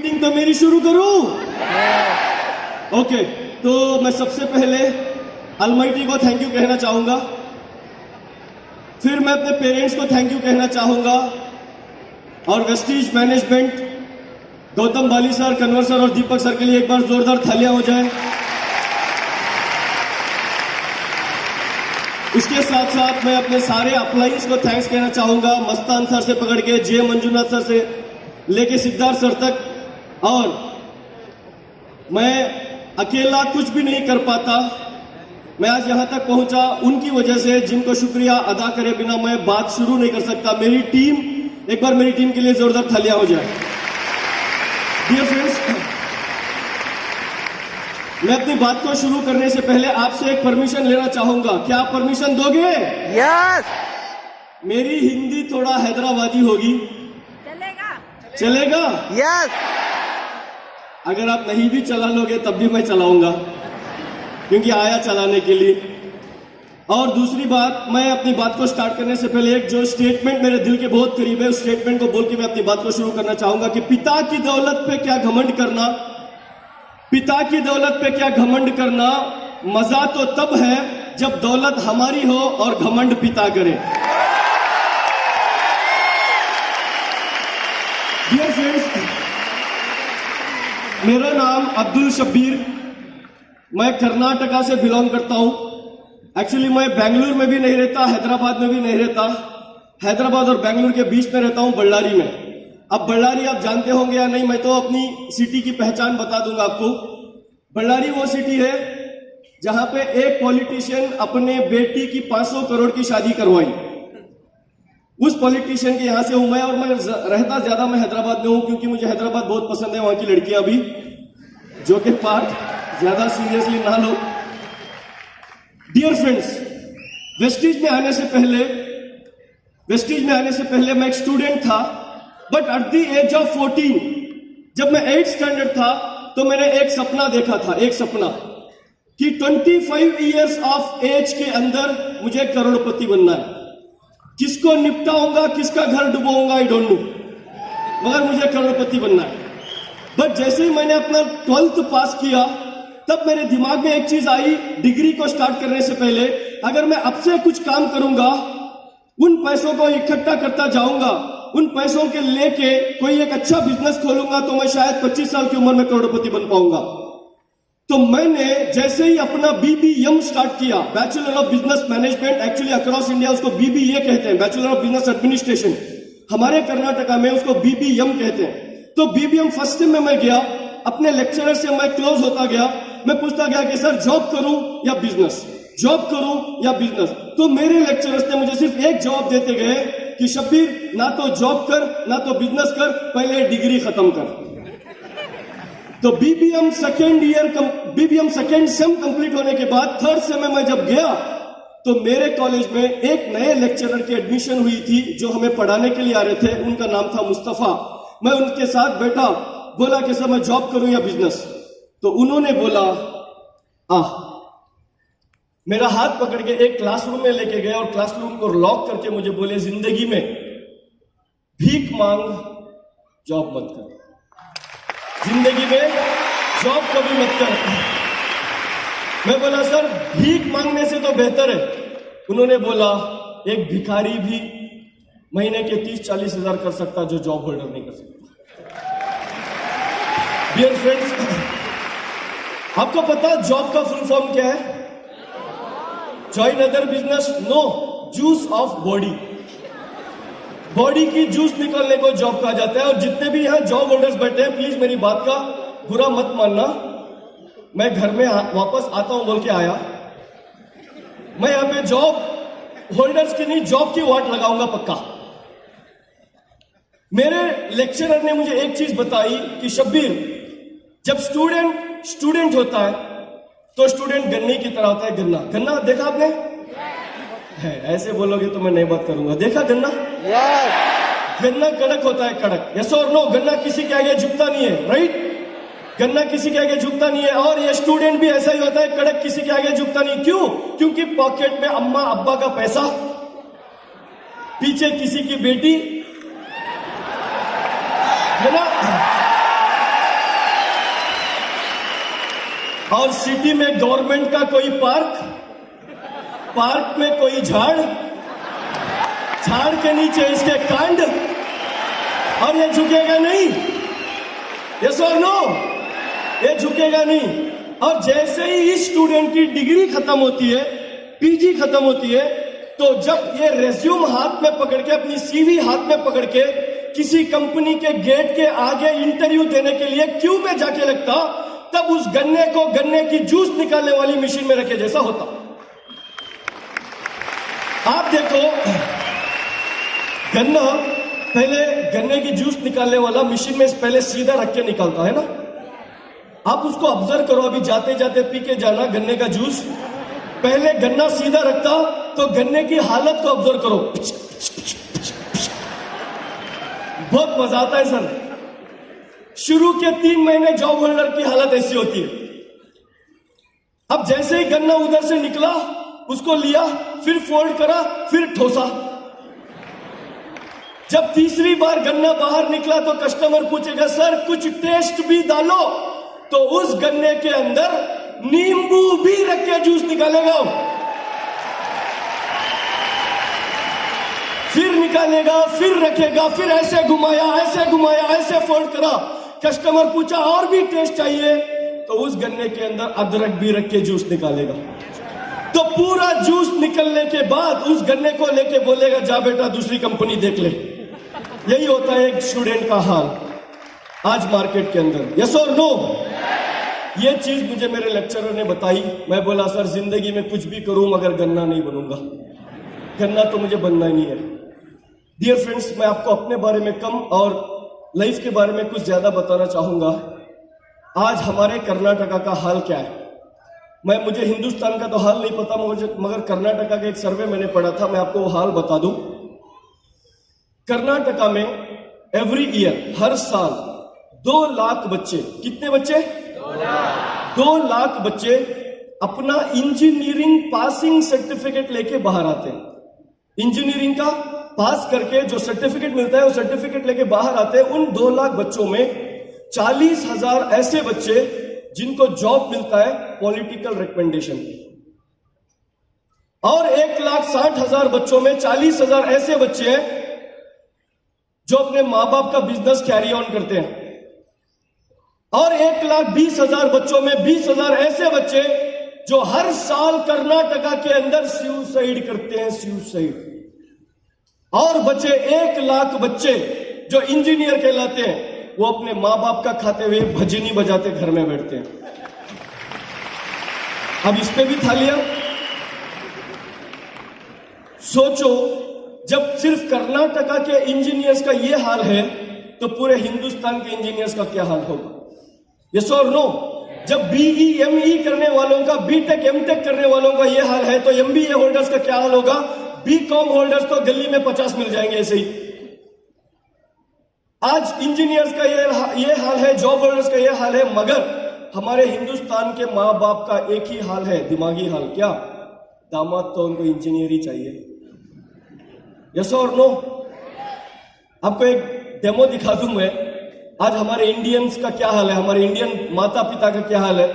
Meeting तो मेरी शुरू करूं? ओके, तो मैं सबसे पहले अलमाइटी को थैंक यू कहना चाहूंगा, फिर मैं अपने पेरेंट्स को थैंक यू कहना चाहूंगा, और वेस्टीज मैनेजमेंट, गौतम बाली सर, कन्वर सर और दीपक सर के लिए एक बार जोरदार थालियां हो जाए। इसके साथ साथ मैं अपने सारे अप्लाइंस को थैंक्स कहना चाहूंगा, मस्तान सर से पकड़ के जे मंजुनाथ सर से लेके सिद्धार्थ सर तक। और मैं अकेला कुछ भी नहीं कर पाता, मैं आज यहां तक पहुंचा उनकी वजह से, जिनको शुक्रिया अदा करे बिना मैं बात शुरू नहीं कर सकता। मेरी टीम, एक बार मेरी टीम के लिए जोरदार थालियां हो जाए। डियर फ्रेंड्स, मैं अपनी बात को शुरू करने से पहले आपसे एक परमिशन लेना चाहूंगा। क्या आप परमिशन दोगे? यस। मेरी हिंदी थोड़ा हैदराबादी होगी, चलेगा? यस। अगर आप नहीं भी चला लोगे तब भी मैं चलाऊंगा, क्योंकि आया चलाने के लिए। और दूसरी बात, मैं अपनी बात को स्टार्ट करने से पहले एक जो स्टेटमेंट मेरे दिल के बहुत करीब है, उस स्टेटमेंट को बोल के मैं अपनी बात को शुरू करना चाहूंगा कि पिता की दौलत पे क्या घमंड करना, पिता की दौलत पे क्या घमंड करना, मजा तो तब है जब दौलत हमारी हो और घमंड पिता करे। डियर फ्रेंड्स, मेरा नाम अब्दुल शब्बीर, मैं कर्नाटका से बिलोंग करता हूं। एक्चुअली मैं बेंगलुरु में भी नहीं रहता, हैदराबाद में भी नहीं रहता, हैदराबाद और बेंगलुरु के बीच में रहता हूं, बल्लारी में। अब बल्लारी आप जानते होंगे या नहीं, मैं तो अपनी सिटी की पहचान बता दूंगा आपको। बल्लारी वो सिटी है जहां पे एक पॉलिटिशियन अपने बेटी की 500 करोड़ की शादी करवाई। उस पॉलिटिशियन के यहां से हूं मैं, और मैं रहता ज्यादा मैं हैदराबाद में हूं, क्योंकि मुझे हैदराबाद बहुत पसंद है, वहां की लड़कियां भी, जो कि पार्ट ज्यादा सीरियसली ना लो। डियर फ्रेंड्स, वेस्टीज में आने से पहले मैं एक स्टूडेंट था, but at the age of 14, जब मैं 8th स्टैंडर्ड था, तो मैंने एक सपना देखा था, एक सपना कि 25 इयर्स ऑफ एज के अंदर मुझे करोड़पति बनना है। किसको निपटाऊंगा, किसका घर डुबाऊंगा, आई डोंट नो, मगर मुझे करोड़पति बनना है। बट जैसे ही मैंने अपना 12th पास किया, तब मेरे दिमाग में एक चीज आई, डिग्री को स्टार्ट करने से पहले अगर मैं अब से कुछ काम करूंगा, उन पैसों को इकट्ठा करता जाऊंगा, उन पैसों के लेके कोई एक अच्छा बिजनेस खोलूंगा, तो मैं शायद 25 साल की उम्र में करोड़पति बन पाऊंगा। तो मैंने जैसे ही अपना BBM स्टार्ट किया, bachelor of business management, actually across India उसको BBA कहते हैं, बैचलर ऑफ बिजनेस एडमिनिस्ट्रेशन, हमारे कर्नाटका में उसको BBM कहते हैं। तो BBM फर्स्ट सेम में मैं गया, अपने लेक्चरर से मैं क्लोज होता गया, मैं पूछता गया कि सर जॉब करूं या बिजनेस, जॉब करूं या बिजनेस। तो मेरे लेक्चरर्स ने मुझे सिर्फ एक जवाब देते गए कि शब्बीर, ना तो जॉब कर ना तो बिजनेस कर, पहले डिग्री खत्म कर। तो BBM सेकेंड सेम कंप्लीट होने के बाद 3rd सेम में मैं जब गया, तो मेरे कॉलेज में एक नए लेक्चरर की एडमिशन हुई थी, जो हमें पढ़ाने के लिए आ रहे थे, उनका नाम था मुस्तफा। मैं उनके साथ बैठा, बोला कि सर मैं जॉब करूं या बिजनेस। तो उन्होंने बोला, मेरा हाथ पकड़ के एक क्लासरूम में लेके गए और क्लासरूम को लॉक करके मुझे बोले, जिंदगी में भीख मांग, जॉब मत कर, जिंदगी में जॉब कभी मत कर। मैं बोला सर भीख मांगने से तो बेहतर है। उन्होंने बोला, एक भिखारी भी महीने के 30-40 हजार कर सकता, जो जॉब होल्डर नहीं कर सकता। डियर फ्रेंड्स, आपको पता जॉब का फुल फॉर्म क्या है? Join other business, no, juice of body, body की जूस निकालने को जॉब कहा जाता है। और जितने भी यहां जॉब होल्डर्स बैठे हैं, प्लीज मेरी बात का बुरा मत मानना, मैं घर में वापस आता हूं बोल के आया, मैं यहां पे जॉब होल्डर्स की नहीं, जॉब की वाट लगाऊंगा पक्का। मेरे लेक्चरर ने मुझे एक चीज बताई कि शब्बीर, जब स्टूडेंट होता है तो स्टूडेंट गन्ने की तरह होता है। गन्ना देखा आपने? है, ऐसे बोलोगे तो मैं नहीं बात करूंगा। देखा गन्ना? गन्ना कड़क होता है, कड़क, यस और नो? गन्ना किसी के आगे झुकता नहीं है, राइट? गन्ना किसी के आगे झुकता नहीं है। और ये स्टूडेंट भी ऐसा ही होता है, कड़क, किसी के आगे झुकता नहीं। क्यों? क्योंकि पॉकेट में अम्मा अब्बा का पैसा, पीछे किसी की बेटी, है ना? और सिटी में गवर्नमेंट का कोई पार्क, पार्क में कोई झाड़, झाड़ के नीचे इसके कांड, और ये झुकेगा नहीं। यस और नो? ये झुकेगा नहीं। और जैसे ही इस स्टूडेंट की डिग्री खत्म होती है, पीजी खत्म होती है, तो जब ये रेज्यूम हाथ में पकड़ के, अपनी सीवी हाथ में पकड़ के किसी कंपनी के गेट के आगे इंटरव्यू देने के लिए क्यू में जाके लगता, तब उस गन्ने को गन्ने की जूस निकालने वाली मशीन में रखे जैसा होता। आप देखो, गन्ना पहले, गन्ने की जूस निकालने वाला मशीन में पहले सीधा रख के निकालता है ना। आप उसको ऑब्जर्व करो, अभी जाते जाते पी के जाना गन्ने का जूस। पहले गन्ना सीधा रखता तो गन्ने की हालत को ऑब्जर्व करो, बहुत मजा आता है सर। शुरू के 3 महीने जॉब होल्डर की हालत ऐसी होती है। अब जैसे ही गन्ना उधर से निकला, उसको लिया, फिर फोल्ड करा, फिर ठोसा। जब तीसरी बार गन्ना बाहर निकला तो कस्टमर पूछेगा, सर कुछ टेस्ट भी डालो, तो उस गन्ने के अंदर नींबू भी रख के जूस निकालेगा, फिर निकालेगा, फिर रखेगा, फिर ऐसे घुमाया, ऐसे फोल्ड करा। कस्टमर पूछा और भी टेस्ट चाहिए, तो उस गन्ने के अंदर अदरक भी रख के जूस निकालेगा। तो पूरा जूस निकलने के बाद उस गन्ने को लेके बोलेगा, जा बेटा दूसरी कंपनी देख ले। यही होता है एक स्टूडेंट का हाल आज मार्केट के अंदर। यस और नो? ये चीज मुझे मेरे लेक्चरर ने बताई। मैं बोला, सर जिंदगी में कुछ भी करूं मगर गन्ना नहीं बनूंगा, गन्ना तो मुझे बनना ही नहीं है। डियर फ्रेंड्स, मैं आपको अपने बारे में कम और लाइफ के बारे में कुछ ज्यादा बताना चाहूंगा। आज हमारे कर्नाटका का हाल क्या है? मुझे हिंदुस्तान का तो हाल नहीं पता, मगर कर्नाटका का एक सर्वे मैंने पढ़ा था, मैं आपको वो हाल बता दूं। कर्नाटका में एवरी ईयर, हर साल 2 लाख बच्चे, कितने बच्चे? 2 लाख बच्चे अपना इंजीनियरिंग पासिंग सर्टिफिकेट लेके बाहर आते हैं। इंजीनियरिंग का पास करके जो सर्टिफिकेट मिलता है, वो सर्टिफिकेट लेके बाहर आते हैं। उन 2 लाख बच्चों में 40,000 ऐसे बच्चे जिनको जॉब मिलता है पॉलिटिकल रिकमेंडेशन, और 1,60,000 बच्चों में 40,000 ऐसे बच्चे हैं जो अपने मां बाप का बिजनेस कैरी ऑन करते हैं, और 1,20,000 बच्चों में 20,000 ऐसे बच्चे जो हर साल कर्नाटका के अंदर सुसाइड करते हैं, सुसाइड। और बचे 1 लाख बच्चे जो इंजीनियर कहलाते हैं, वो अपने मां बाप का खाते हुए भजनी बजाते घर में बैठते हैं। अब इस पे भी थालियां। सोचो, जब सिर्फ कर्नाटका के इंजीनियर्स का ये हाल है, तो पूरे हिंदुस्तान के इंजीनियर्स का क्या हाल होगा? यस और नो? जब बीई एमई करने वालों का, बीटेक एमटेक करने वालों का ये हाल है, तो एमबीए होल्डर्स का क्या हाल होगा? बीकॉम होल्डर्स तो गली में 50 मिल जाएंगे ऐसे ही। आज इंजीनियर्स का ये हाल है, जॉब होल्डर्स का ये हाल है, मगर हमारे हिंदुस्तान के मां बाप का एक ही हाल है, दिमागी हाल। क्या? दामाद तो उनको इंजीनियर ही चाहिए। यस और नो? आपको एक डेमो दिखा दूं मैं। आज हमारे इंडियंस का क्या हाल है, हमारे इंडियन माता पिता का क्या हाल है।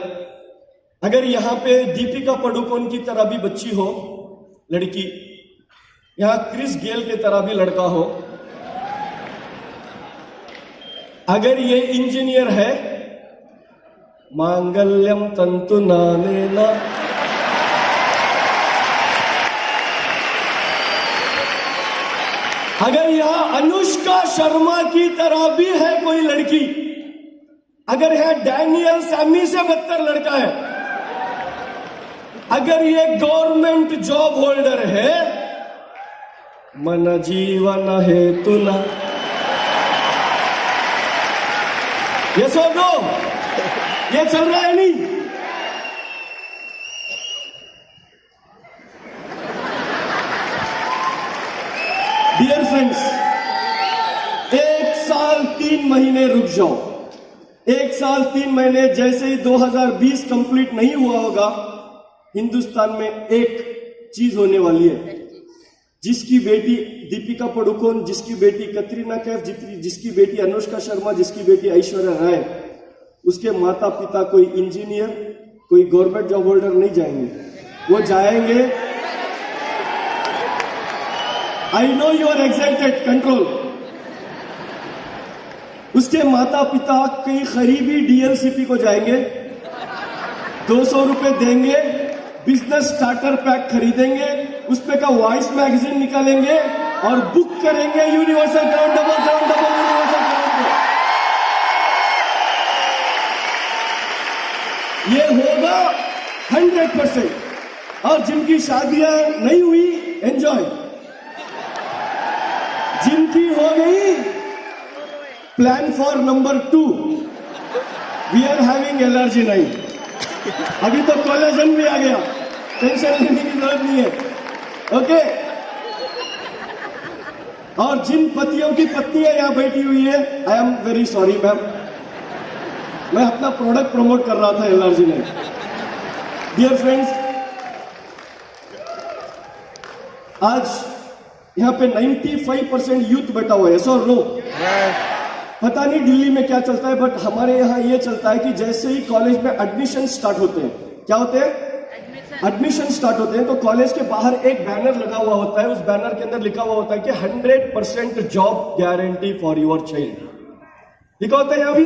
अगर यहां पे दीपिका पादुकोण की तरह भी बच्ची हो, लड़की, यहां क्रिस गेल की तरह भी लड़का हो, अगर ये इंजीनियर है, मांगल्यम तंतु नानेन, अगर यहां अनुष्का शर्मा की तरह भी है कोई लड़की, अगर यह डैनियल सैमी से बदतर लड़का है, अगर ये गवर्नमेंट जॉब होल्डर है, मन जीवन हेतु न, ये सोचो, ये चल रहा है नहीं? डियर फ्रेंड्स, 1 साल 3 महीने रुक जाओ। 1 साल 3 महीने, जैसे ही 2020 कंप्लीट नहीं हुआ होगा, हिंदुस्तान में एक चीज होने वाली है। जिसकी बेटी दीपिका पादुकोण, जिसकी बेटी कतरीना कैफ, जिसकी बेटी अनुष्का शर्मा, जिसकी बेटी ऐश्वर्या राय, उसके माता पिता कोई इंजीनियर, कोई गवर्नमेंट जॉब होल्डर नहीं जाएंगे, वो जाएंगे। I know you are excited, control. उसके माता पिता कई करीबी डीएलसीपी को जाएंगे, 200 रुपए देंगे, बिजनेस स्टार्टर पैक खरीदेंगे, उस पे का वॉइस मैगजीन निकालेंगे और बुक करेंगे universal crown, double universal crown को। ये होगा 100%। और जिनकी शादियां नहीं हुई, एंजॉय। जिनकी हो गई, plan for number 2। We are having allergy नहीं, अभी तो कोलेजन भी आ गया, टेंशन लेने की जरूरत नहीं है। ओके। और जिन पतियों की पत्नियां यहां बैठी हुई है, I am very sorry ma'am, मैं अपना प्रोडक्ट प्रमोट कर रहा था, एलर्जी नहीं। डियर फ्रेंड्स, आज यहां पे 95% यूथ बैठा हुआ है, सो नो। पता नहीं दिल्ली में क्या चलता है, बट हमारे यहाँ ये चलता है कि जैसे ही कॉलेज में एडमिशन स्टार्ट होते हैं, क्या होते हैं? एडमिशन स्टार्ट होते हैं, तो कॉलेज के बाहर एक बैनर लगा हुआ होता है। उस बैनर के अंदर लिखा हुआ होता है कि 100% job guarantee for your child. लिखा होता है यहाँ भी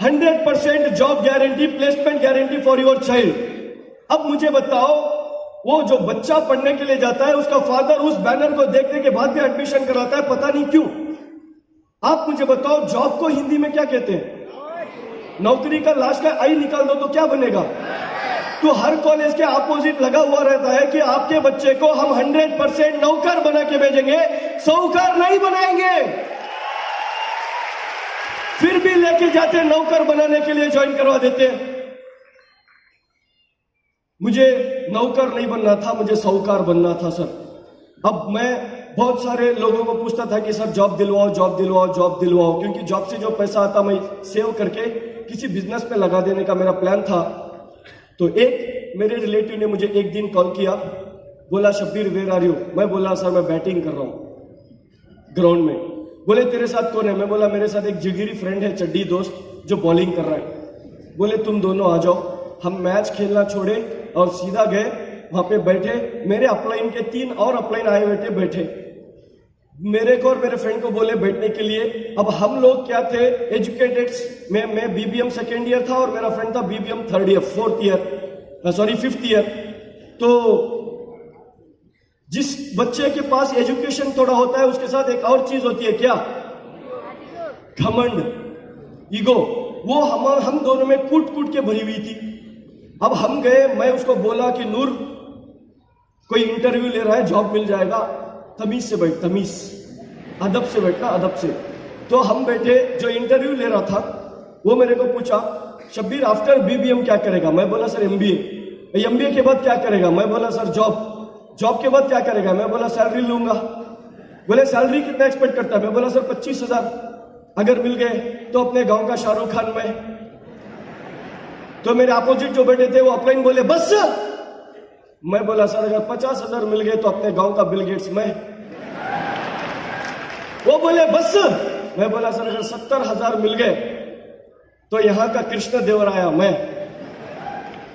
100% job guarantee, placement guarantee for your child. अब मुझे बताओ, वो जो बच्चा पढ़ने के लिए जाता है, उसका फादर उस बैनर को देखने के बाद भी एडमिशन कराता है, पता नहीं क्यों। आप मुझे बताओ, जॉब को हिंदी में क्या कहते हैं? नौकरी का लास्ट का आई निकाल दो तो क्या बनेगा? तो हर कॉलेज के अपोजिट लगा हुआ रहता है कि आपके बच्चे को हम 100% नौकर बना के भेजेंगे, साहूकार नहीं बनाएंगे। फिर भी लेके जाते, नौकर बनाने के लिए ज्वाइन करवा देते। मुझे नौकर नहीं बनना था, मुझे साहूकार बनना था सर। अब मैं बहुत सारे लोगों को पूछता था कि सर जॉब दिलवाओ, जॉब दिलवाओ, जॉब दिलवाओ, क्योंकि जॉब से जो पैसा आता मैं सेव करके किसी बिजनेस में लगा देने का मेरा प्लान था। तो एक मेरे रिलेटिव ने मुझे एक दिन कॉल किया, बोला शब्बीर वेयर आर यू? मैं बोला सर मैं बैटिंग कर रहा हूं ग्राउंड में। बोले तेरे साथ कौन है? मैं बोला मेरे साथ एक जिगरी फ्रेंड है, चड्डी दोस्त, जो बॉलिंग कर रहा है। बोले तुम दोनों आ जाओ। हम मैच खेलना छोड़े और सीधा गए, वहां पे बैठे। मेरे अपलाइन के 3 और अपलाइन आए हुए थे, बैठे। मेरे को और मेरे फ्रेंड को बोले बैठने के लिए। अब हम लोग क्या थे, एजुकेटेड्स। मैं बीबीएम सेकेंड ईयर था और मेरा फ्रेंड था BBM third year, fifth year. तो जिस बच्चे के पास एजुकेशन थोड़ा होता है, उसके साथ एक और चीज होती है, क्या? घमंड, ईगो। वो हम दोनों में कूट कूट के भरी हुई थी। अब हम गए, मैं उसको बोला कि नूर कोई इंटरव्यू ले रहा है, जॉब मिल जाएगा, तमीज से बैठ, तमीज, अदब से बैठना, अदब से। तो हम बैठे, जो इंटरव्यू ले रहा था वो मेरे को पूछा शब्बीर आफ्टर बीबीएम क्या करेगा? मैं बोला सर एमबीए। एमबीए के बाद क्या करेगा? मैं बोला सर जॉब। जॉब के बाद क्या करेगा? मैं बोला सैलरी लूंगा। बोले सैलरी कितना एक्सपेक्ट करता है? मैं बोला सर 25,000, अगर मिल गए तो अपने गांव का शाहरुख खान में। तो मेरे अपोजिट जो बैठे थे वो अपलाइन बोले बस। मैं बोला सर अगर 50,000 मिल गए तो अपने गांव का बिल गेट्स में। वो बोले बस। मैं बोला सर अगर 70,000 मिल गए तो यहां का कृष्ण देवराया मैं।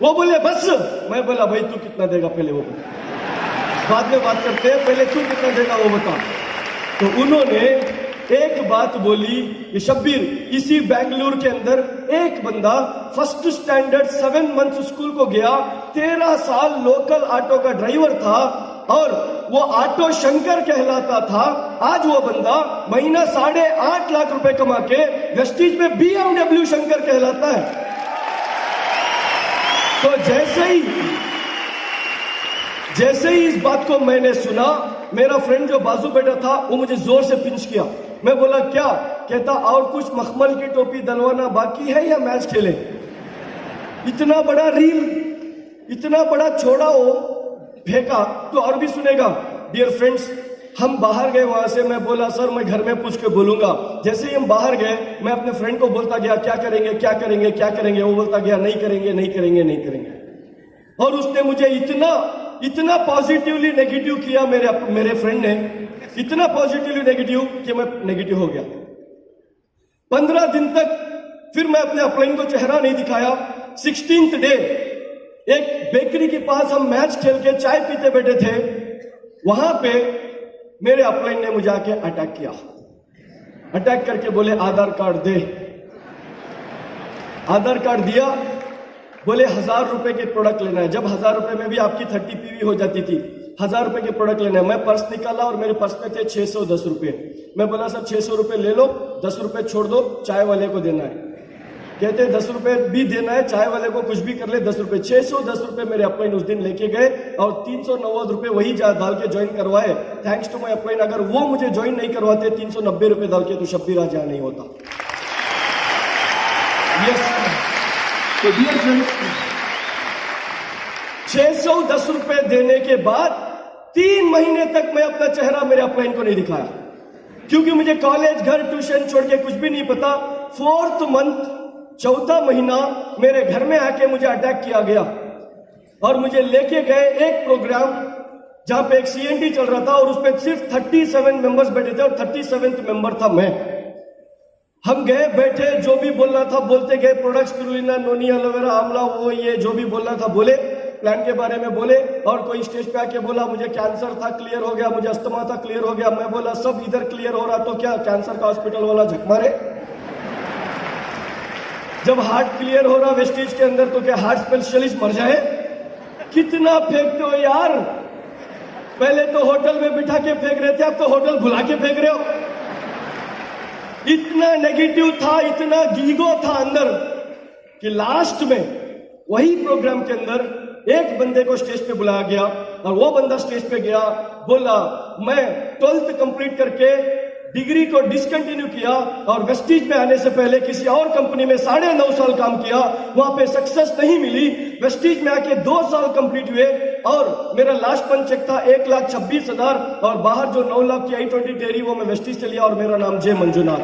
वो बोले बस। मैं बोला भाई तू कितना देगा पहले वो बता, बाद में बात करते हैं, पहले तू कितना देगा वो बता। तो उन्होंने एक बात बोली कि शब्बीर, इसी बेंगलुरु के अंदर एक बंदा फर्स्ट स्टैंडर्ड 7 मंथ स्कूल को गया, 13 साल लोकल ऑटो का ड्राइवर था और वो ऑटो शंकर कहलाता था। आज वो बंदा महीना 8.5 लाख रुपए कमा के वेस्टीज में BMW शंकर कहलाता है। तो जैसे ही इस बात को मैंने सुना, मेरा फ्रेंड जो बाजू बैठा था वो मुझे जोर से पिंच किया। मैं बोला क्या? कहता और कुछ मखमल की टोपी डलवाना बाकी है या मैच खेले? इतना बड़ा रील, इतना बड़ा छोड़ा हो फेंका तो और भी सुनेगा। डियर फ्रेंड्स, हम बाहर गए वहां से। मैं बोला सर मैं घर में पूछ के बोलूंगा। जैसे ही हम बाहर गए, मैं अपने फ्रेंड को बोलता गया क्या करेंगे, क्या करेंगे, क्या करेंगे। वो बोलता गया नहीं करेंगे, नहीं करेंगे, नहीं करेंगे। और उसने मुझे इतना पॉजिटिवली नेगेटिव किया, मेरे फ्रेंड ने इतना पॉजिटिवली नेगेटिव कि मैं नेगेटिव हो गया। 15 दिन तक फिर मैं अपने अपलाइन को चेहरा नहीं दिखाया। 16th डे एक बेकरी के पास हम मैच खेल के चाय पीते बैठे थे, वहां पे मेरे अपलाइन ने मुझे आके अटैक किया। अटैक करके बोले आधार कार्ड दे। आधार कार्ड दिया, बोले 1000 रुपए के प्रोडक्ट लेना है। जब 1000 रुपए में भी आपकी 30 पीवी हो जाती थी, 1000 रुपए के प्रोडक्ट लेना है। मैं पर्स निकाला और मेरे पर्स में थे 610 रुपए। मैं बोला सर 600 रुपए ले लो, 10 रुपए छोड़ दो, चाय वाले को देना है। कहते 10 रुपए भी देना है, चाय वाले को कुछ भी कर ले, 10 रुपए। 610 रुपए मेरे अपलाइन उस दिन लेके गए और 390 रुपए वही डाल के ज्वाइन करवाए। Thanks to my upline. अगर वो मुझे ज्वाइन नहीं करवाते 390 रुपए डाल के, तो शब्बीर आज यहाँ नहीं होता। यस, तो डियर फ्रेंड्स, 610 रुपए देने के बाद 3 महीने तक मैं अपना चेहरा मेरे अपलाइन को नहीं दिखाया, क्योंकि मुझे कॉलेज, घर, ट्यूशन छोड़ के कुछ भी नहीं पता। 4th मंथ, 4था महीना मेरे घर में आके मुझे अटैक किया गया और मुझे लेके गए एक प्रोग्राम जहां पे एक CNT चल रहा था और उसपे सिर्फ 37 मेंबर्स बैठे थे और 37th मेंबर था मैं। हम गए, बैठे, जो भी बोलना था बोलते गए। प्रोडक्ट्स स्पिरुलिना, नोनी, एलोवेरा, आंवला, वो ये जो भी बोलना था बोले, प्लान के बारे में बोले। और कोई स्टेज पे आके बोला मुझे कैंसर था, क्लियर हो गया, मुझे अस्थमा था, क्लियर हो गया। मैं बोला सब इधर क्लियर हो रहा तो क्या कैंसर का हॉस्पिटल वाला झक मारे? जब हार्ट क्लियर हो रहा वेस्टेज के अंदर तो क्या हार्ट स्पेशलिस्ट मर जाए? कितना फेंकते हो यार। पहले तो होटल में बिठा के फेंक रहे थे, अब तो होटल भुला के फेंक रहे हो। इतना नेगेटिव था, इतना ईगो था अंदर कि लास्ट में वही प्रोग्राम के अंदर एक बंदे को स्टेज पे बुलाया गया और वो बंदा स्टेज पे गया, बोला मैं 12th कंप्लीट करके डिग्री को डिसकंटिन्यू किया और वेस्टीज में आने से पहले किसी और कंपनी में 9.5 साल काम किया, वहां पे सक्सेस नहीं मिली। वेस्टीज में आके 2 साल कंप्लीट हुए और मेरा लास्ट मंथ चेक था 1,26,000 और बाहर जो 9 लाख की I-20 टेरी वो मैं वेस्टीज से लिया और मेरा नाम जे मंजुनाथ।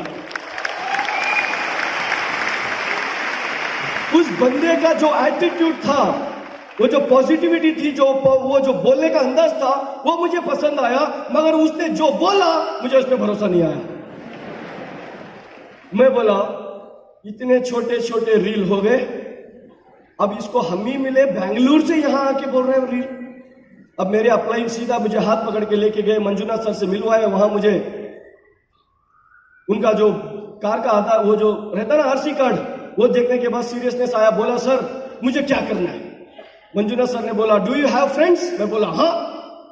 उस बंदे का जो एटीट्यूड था, वो जो पॉजिटिविटी थी, वो जो बोलने का अंदाज था, वो मुझे पसंद आया। मगर उसने जो बोला मुझे उस पर भरोसा नहीं आया। मैं बोला इतने छोटे छोटे रील हो गए, अब इसको हम ही मिले, बेंगलुरु से यहां आके बोल रहे हैं रील। अब मेरे अपलाइन सीधा मुझे हाथ पकड़ के लेके गए, मंजुनाथ सर से मिलवाए। वहां मुझे उनका जो कार का आता, वो जो रहता ना RC कार्ड, वो देखने के बाद सीरियसनेस आया। बोला सर मुझे क्या करना है? मंजुनाथ सर ने बोला डू यू हैव फ्रेंड्स? मैं बोला हाँ।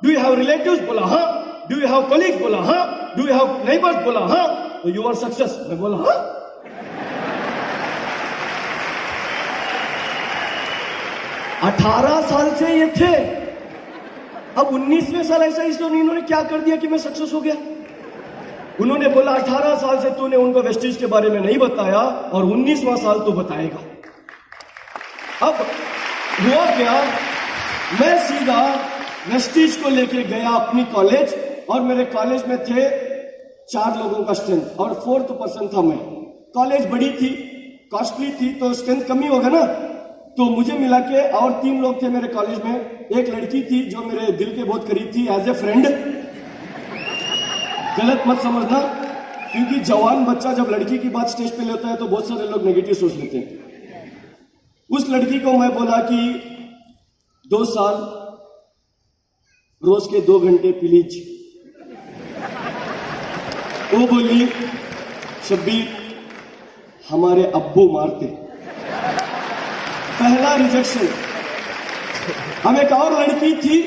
Do you have relatives? बोला हाँ। Do you have colleagues? बोला हाँ। Do you have neighbours? बोला हाँ। तो यू आर सक्सेस? मैं बोला हाँ। 18 साल से ये थे, अब 19वें साल ऐसा इन्होंने क्या कर दिया कि मैं सक्सेस हो गया? उन्होंने बोला 18 साल से तूने उनको वेस्टीज के बारे में नहीं बताया और 19वां साल तू बताएगा। अब हुआ क्या, मैं सीधा वेस्टीज को लेके गया अपनी कॉलेज और मेरे कॉलेज में थे 4 लोगों का स्ट्रेंथ और 4th पर्सन था मैं। कॉलेज बड़ी थी, कॉस्टली थी, तो स्ट्रेंथ कमी होगा ना। तो मुझे मिला के और 3 लोग थे मेरे कॉलेज में। एक लड़की थी जो मेरे दिल के बहुत करीब थी, एज ए फ्रेंड। गलत मत समझना, क्योंकि जवान बच्चा जब लड़की की बात स्टेज पे लेता है तो बहुत सारे लोग नेगेटिव सोच लेते हैं। उस लड़की को मैं बोला कि 2 साल रोज के 2 घंटे प्लीज। वो बोली शब्बीर हमारे अब्बू मारते। पहला रिजेक्शन। हम एक और लड़की थी,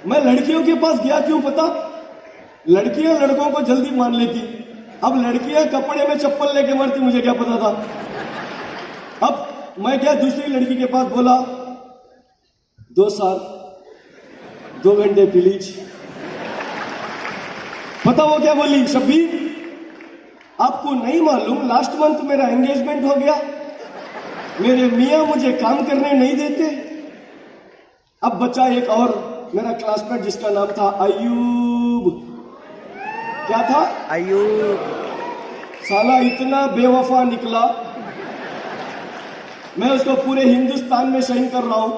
मैं लड़कियों के पास गया, क्यों पता? लड़कियां लड़कों को जल्दी मान लेती। अब लड़कियां कपड़े में चप्पल लेके मरती, मुझे क्या पता था। अब मैं क्या दूसरी लड़की के पास बोला 2 साल 2 घंटे प्लीज। पता वो क्या बोली? शब्बीर आपको नहीं मालूम लास्ट मंथ मेरा एंगेजमेंट हो गया, मेरे मियां मुझे काम करने नहीं देते। अब बचा एक और मेरा क्लासमेट जिसका नाम था अयूब। क्या था? अयूब। साला इतना बेवफा निकला, मैं उसको पूरे हिंदुस्तान में शाइन कर रहा हूं।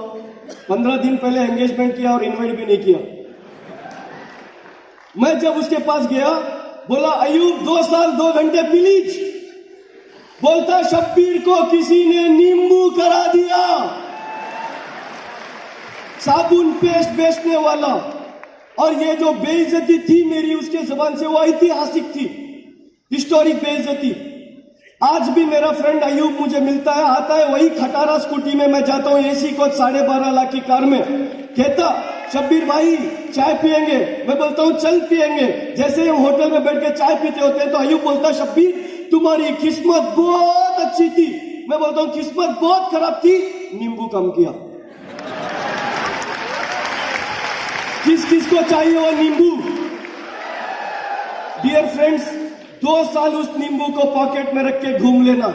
15 दिन पहले एंगेजमेंट किया और इनवाइट भी नहीं किया। मैं जब उसके पास गया, बोला अयूब 2 साल 2 घंटे प्लीज। बोलता शब्बीर को किसी ने नींबू करा दिया। साबुन पेस्ट बेचने वाला। और ये जो बेइज्जती थी मेरी उसके जुबान से, वो ऐतिहासिक थी, हिस्टोरिक बेइज्जती। आज भी मेरा फ्रेंड अयूब मुझे मिलता है, आता है वही खटारा स्कूटी में, मैं जाता हूं एसी को 12.5 लाख की कार में, कहता शब्बीर भाई चाय पिएंगे, मैं बोलता हूं चल पिएंगे। जैसे हम होटल में बैठ के चाय पीते होते हैं तो अयूब बोलता शब्बीर तुम्हारी किस्मत बहुत अच्छी थी, मैं बोलता हूं किस्मत बहुत खराब थी, नींबू कम किया। किस किस को चाहिए वो नींबू? डियर फ्रेंड्स, 2 साल उस नींबू को पॉकेट में रख के घूम लेना।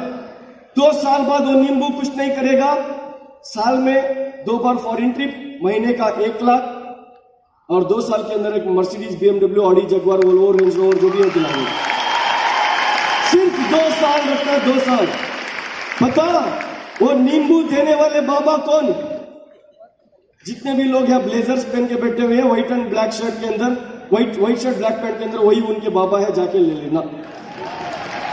2 साल बाद वो नींबू कुछ नहीं करेगा। साल में 2 बार फॉरेन ट्रिप, महीने का 1 लाख, और 2 साल के अंदर एक Mercedes, BMW, Audi, Jaguar, Volvo, range rover जो भी है दिलाएंगे। सिर्फ 2 साल रखना, 2 साल। पता वो नींबू देने वाले बाबा कौन? जितने भी लोग यहाँ ब्लेजर्स पहन के बैठे हुए हैं, व्हाइट एंड ब्लैक शर्ट के अंदर, व्हाइट शर्ट ब्लैक पैंट के अंदर, वही उनके बाबा है, जाके ले लेना।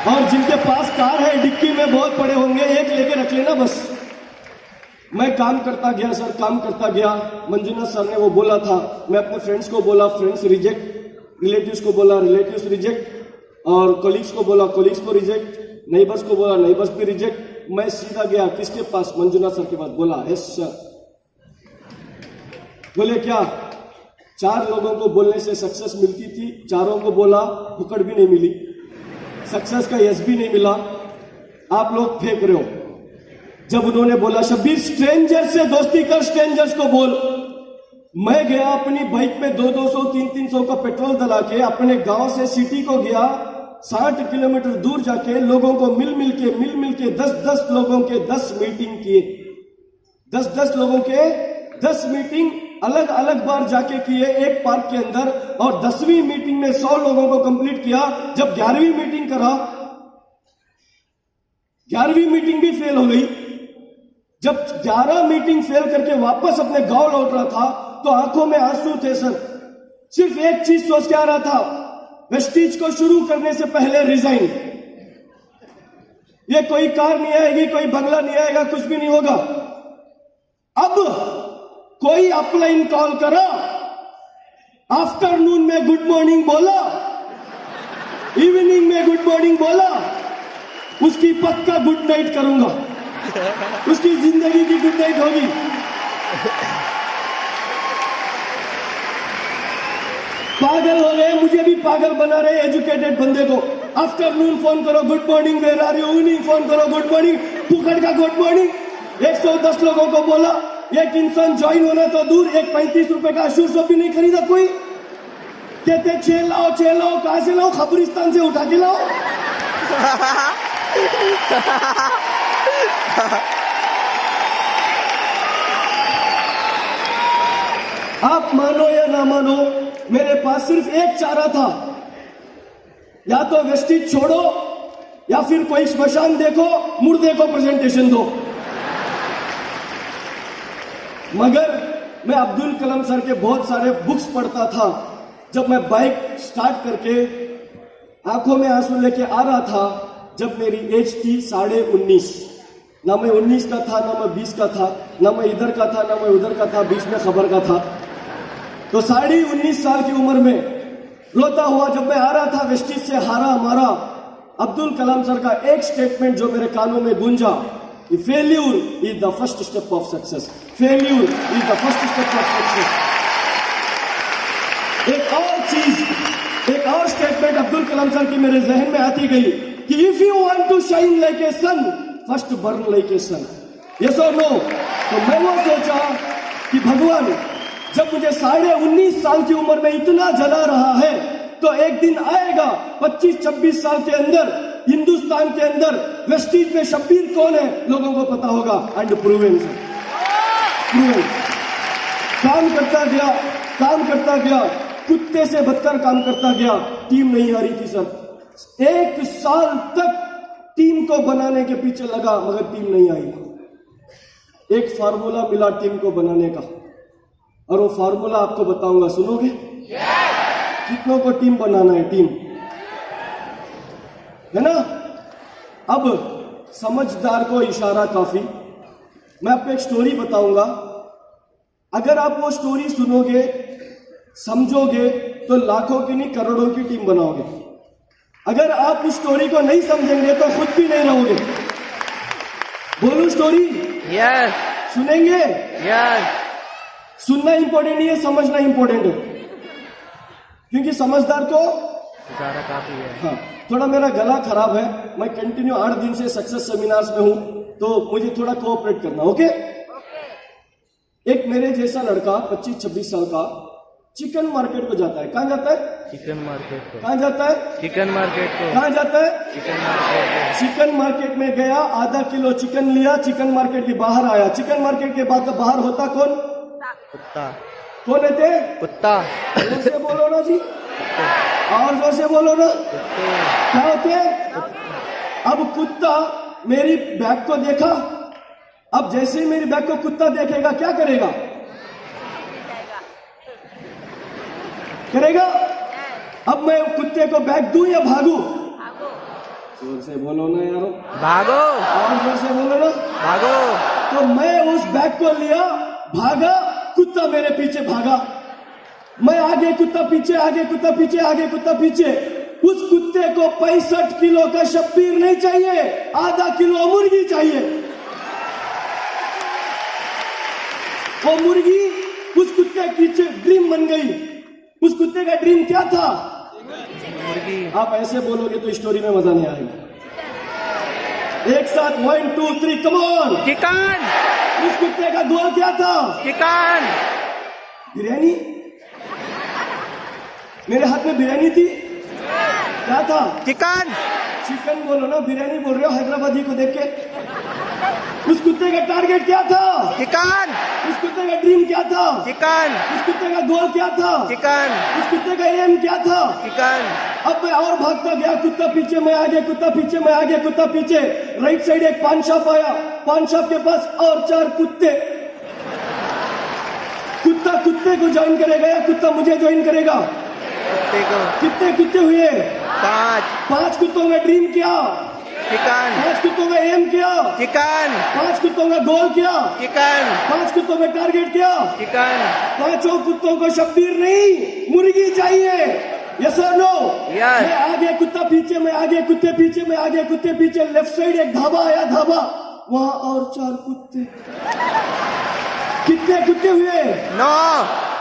और जिनके पास कार है, डिक्की में बहुत पड़े होंगे, एक लेके रख लेना बस। मैं काम करता गया सर, काम करता गया। मंजुनाथ सर ने वो बोला था, मैं अपने फ्रेंड्स को बोला, फ्रेंड्स रिजेक्ट, रिलेटिव्स को बोला, रिलेटिव्स रिजेक्ट, और कोलीग्स को बोला, कोलीग्स को रिजेक्ट, नेबर्स को बोला, नेबर्स भी रिजेक्ट। मैं सीधा गया किसके पास? मंजुनाथ सर के पास। बोला यस सर। बोले क्या? 4 लोगों को बोलने से सक्सेस मिलती थी, 4 को बोला, फुकड़ भी नहीं मिली, सक्सेस का यस भी नहीं मिला, आप लोग फेंक रहे हो। जब उन्होंने बोला शब्बीर स्ट्रेंजर से दोस्ती कर, स्ट्रेंजर्स को बोल, मैं गया अपनी बाइक पे 200 300 का पेट्रोल डला के अपने गांव से सिटी को गया, 60 किलोमीटर दूर जाके लोगों को मिल मिल के 10 लोगों के 10 मीटिंग किए, 10 लोगों के 10 मीटिंग अलग अलग बार जाके किए एक पार्क के अंदर। और 10वीं मीटिंग में 100 लोगों को कंप्लीट किया। जब 11वीं मीटिंग करा, 11वीं मीटिंग भी फेल हो गई। जब 11 मीटिंग फेल करके वापस अपने गांव लौट रहा था तो आंखों में आंसू थे सर। सिर्फ एक चीज सोच के आ रहा था, वेस्टीज को शुरू करने से पहले रिजाइन। ये कोई कार नहीं आएगी, कोई बंगला नहीं आएगा, कुछ भी नहीं होगा। अब कोई अपलाइन कॉल करा, आफ्टरनून में गुड मॉर्निंग बोला, इवनिंग में गुड मॉर्निंग बोला, उसकी पक्का गुड नाइट करूंगा, उसकी जिंदगी की गुड नाइट होगी। पागल हो गए, मुझे भी पागल बना रहे एजुकेटेड बंदे को। आफ्टरनून फोन करो good morning, where are you, evening phone करो गुड मॉर्निंग, फुकड़ का गुड मॉर्निंग। 110 लोगों को बोला, एक इंसान ज्वाइन होना तो दूर, एक 35 रुपए का शूज भी नहीं खरीदा कोई। कहते 6 लाओ, कहां से लाओ? खबरिस्तान से उठा के लाओ। आप मानो या ना मानो, मेरे पास सिर्फ एक चारा था, या तो वेस्टीज छोड़ो या फिर कोई स्मशान देखो, मुर्दे को प्रेजेंटेशन दो। मगर मैं अब्दुल कलाम सर के बहुत सारे बुक्स पढ़ता था। जब मैं बाइक स्टार्ट करके आंखों में आंसू लेके आ रहा था, जब मेरी एज थी 19.5, ना मैं 19 का था, ना मैं 20 का था, ना मैं इधर का था, ना मैं उधर का था, बीच में खबर का था। तो 19.5 साल की उम्र में रोता हुआ जब मैं आ रहा था वेस्टीज से हारा मारा, अब्दुल कलाम सर का एक स्टेटमेंट जो मेरे कानों में गूंजा कि failure is the first step of success, failure is the first step of success. एक और स्टेटमेंट अब्दुल कलाम सर की मेरे जहन में आती गई कि if you want to shine like a sun, first burn like a sun. Yes और नो? तो मैं वो सोचा कि भगवान, जब मुझे 19.5 साल की उम्र में इतना जला रहा है, तो एक दिन आएगा 25-26 साल के अंदर हिंदुस्तान के अंदर वेस्टीज में शब्बीर कौन है लोगों को पता होगा। And proven sir, proven. काम करता गया, कुत्ते से बदतर काम करता गया। टीम नहीं आ रही थी सर। 1 साल तक टीम को बनाने के पीछे लगा, मगर टीम नहीं आई। एक फार्मूला मिला टीम को बनाने का, और वो फार्मूला आपको बताऊंगा, सुनोगे? कितनों को टीम बनाना है? टीम है ना? अब समझदार को इशारा काफी। मैं आपको एक स्टोरी बताऊंगा, अगर आप वो स्टोरी सुनोगे, समझोगे, तो लाखों की नहीं करोड़ों की टीम बनाओगे। अगर आप उस स्टोरी को नहीं समझेंगे तो खुद भी नहीं रहोगे। बोलूं स्टोरी? यस। सुनेंगे? यस। सुनना इंपॉर्टेंट नहीं है, समझना इंपॉर्टेंट है, क्योंकि समझदार को इशारा काफी है। हाँ, थोड़ा मेरा गला खराब है, मैं कंटिन्यू 8 दिन से सक्सेस सेमिनार्स में हूं, तो मुझे थोड़ा कोऑपरेट करना, ओके? एक मेरे जैसा लड़का 25-26 साल का चिकन मार्केट को जाता है। कहाँ जाता है? चिकन मार्केट को। कहाँ जाता है? चिकन मार्केट को। कहाँ जाता है? चिकन मार्केट को। चिकन मार्केट में गया, आधा किलो चिकन लिया, चिकन मार्केट के बाहर आया। चिकन मार्केट के बाद बाहर होता कौन? कुत्ता। कौन रहते? कुत्ता। जोर से बोलो ना जी, और जोर से बोलो ना। क्या होते? अब कुत्ता मेरी बैग को देखा, अब जैसे ही मेरी बैग को कुत्ता देखेगा क्या करेगा? करेगा? अब मैं कुत्ते को बैग दूं या भागू? जोर से बोलो ना यारो। भागो। और जोर से बोलो ना। भागो। तो मैं उस बैग को लिया, भागा, कुत्ता मेरे पीछे भागा, मैं आगे, कुत्ता पीछे, आगे कुत्ता पीछे, आगे कुत्ता पीछे। उस कुत्ते को 65 किलो का शब्बीर नहीं चाहिए, आधा किलो मुर्गी चाहिए। वो मुर्गी उस कुत्ते की ड्रीम बन गई। उस कुत्ते का ड्रीम क्या था? मुर्गी। आप ऐसे बोलोगे तो स्टोरी में मजा नहीं आएगा। एक साथ 1 2 3 कम ऑन। चिकन। उस कुत्ते का गोल क्या था? चिकन। बिरयानी। मेरे हाथ में बिरयानी थी, क्या था? चिकन। चिकन बोलो ना, बिरयानी बोल रहे हो हैदराबादी को देख के। उस कुत्ते का टारगेट क्या था? चिकन। उस कुत्ते का ड्रीम क्या था? चिकन। उस कुत्ते का गोल क्या था? चिकन। उस कुत्ते का एम क्या था? चिकन। अब मैं और भागता गया, कुत्ता पीछे, मैं आगे, कुत्ता पीछे, मैं आगे, कुत्ता पीछे। राइट साइड एक पान शॉप आया, पान शॉप के पास और 4 कुत्ते। कुत्ता कुत्ते को ज्वाइन करेगा या कुत्ता मुझे ज्वाइन करेगा? कुत्ते को। कितने कुत्ते हुए? 5। 5 कुत्तों का ड्रीम क्या? चिकन। 5 कुत्तों का एम क्या? चिकन। 5 कुत्तों का गोल क्या? चिकन। 5 कुत्तों का टारगेट क्या? चिकन। 5 कुत्तों को शब्बीर नहीं, मुर्गी चाहिए। यस और नो? Yes. मैं आगे, कुत्ता पीछे, मैं आगे, कुत्ते पीछे, मैं आगे, कुत्ते पीछे। लेफ्ट साइड एक ढाबा आया, ढाबा, वहां और 4 कुत्ते। कितने कुत्ते हुए?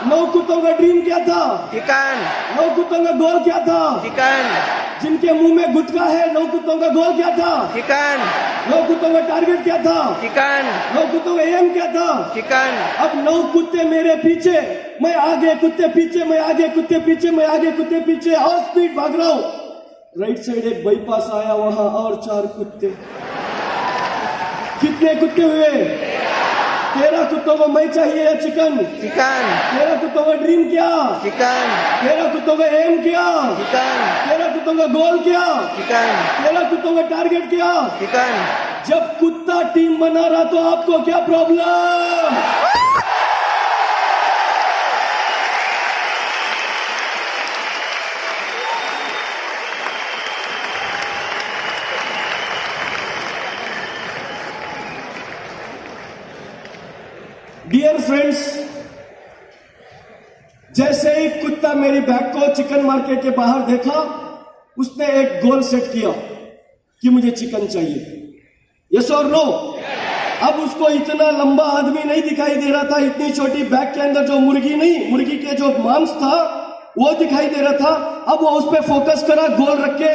9 कुत्तों का ड्रीम क्या था? चिकन। 9 कुत्तों का गोल क्या था? चिकन। जिनके मुंह में गुटखा है, 9 कुत्तों का गोल क्या था? चिकन। 9 कुत्तों का टारगेट क्या था? चिकन। 9 कुत्तों का एम क्या था? चिकन। अब 9 कुत्ते मेरे पीछे, मैं आगे, कुत्ते पीछे, मैं आगे, कुत्ते पीछे, मैं आगे, कुत्ते पीछे, और स्पीड भाग रहा हूं। राइट साइड एक बाईपास आया, वहां और 4 कुत्ते। कितने कुत्ते हुए? 13 कुत्तों को मैं चाहिए या चिकन? चिकन। 13 कुत्तों का ड्रीम क्या? चिकन। 13 कुत्तों का एम क्या? चिकन। 13 कुत्तों का गोल क्या? चिकन। 13 कुत्तों का टारगेट क्या? चिकन। जब कुत्ता टीम बना रहा तो आपको क्या प्रॉब्लम? डियर फ्रेंड्स, जैसे ही कुत्ता मेरी बैग को चिकन मार्केट के बाहर देखा, उसने एक गोल सेट किया कि मुझे चिकन चाहिए। यस और नो? अब उसको इतना लंबा आदमी नहीं दिखाई दे रहा था, इतनी छोटी बैग के अंदर जो मुर्गी नहीं, मुर्गी के जो मांस था वो दिखाई दे रहा था। अब वो उस पर फोकस करा, गोल रख के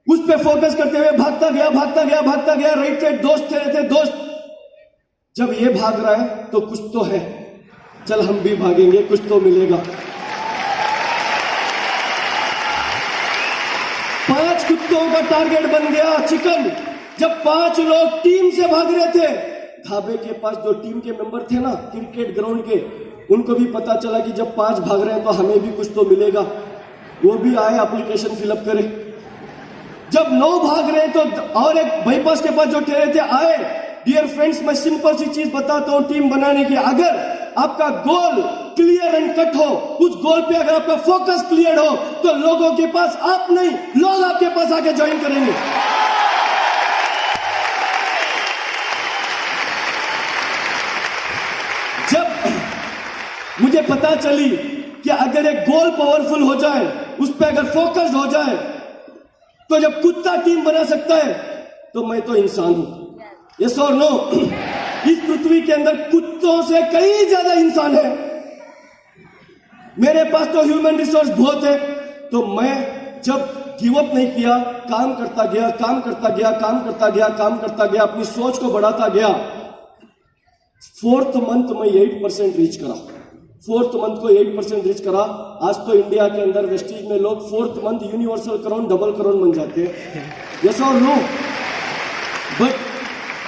उस पर फोकस करते हुए भागता गया, भागता गया, भागता गया। राइट साइड दोस्त थे, दोस्त जब ये भाग रहा है तो कुछ तो है, चल हम भी भागेंगे, कुछ तो मिलेगा। 5 कुत्तों का टारगेट बन गया चिकन। जब 5 लोग टीम से भाग रहे थे, ढाबे के पास जो टीम के मेंबर थे ना, क्रिकेट ग्राउंड के, उनको भी पता चला कि जब 5 भाग रहे हैं तो हमें भी कुछ तो मिलेगा। वो भी आए, एप्लीकेशन फिलअप करे। जब 9 भाग रहे हैं तो और एक बाईपास के पास जो ठहरे थे आए। डियर फ्रेंड्स, मैं सिंपल सी चीज बताता हूं टीम बनाने की। अगर आपका गोल क्लियर एंड कट हो, उस गोल पे अगर आपका फोकस क्लियर हो, तो लोगों के पास आप नहीं, लोग आपके पास आके ज्वाइन करेंगे। मुझे पता चली कि अगर एक गोल पावरफुल हो जाए, उस पर अगर फोकस्ड हो जाए, तो जब कुत्ता टीम बना सकता है तो मैं तो इंसान हूं। यस और नो? इस पृथ्वी के अंदर कुत्तों से कई ज्यादा इंसान है। मेरे पास तो ह्यूमन रिसोर्स बहुत है। तो मैं जब गिव अप नहीं किया, काम करता गया, काम करता गया, काम करता गया, काम करता गया, अपनी सोच को बढ़ाता गया। 4th मंथ में 8% रीच करा। 4th मंथ को 8% रीच करा। आज तो इंडिया के अंदर वेस्टीज में लोग 4th month universal crown, double crown बन जाते हैं। यस और नो? बट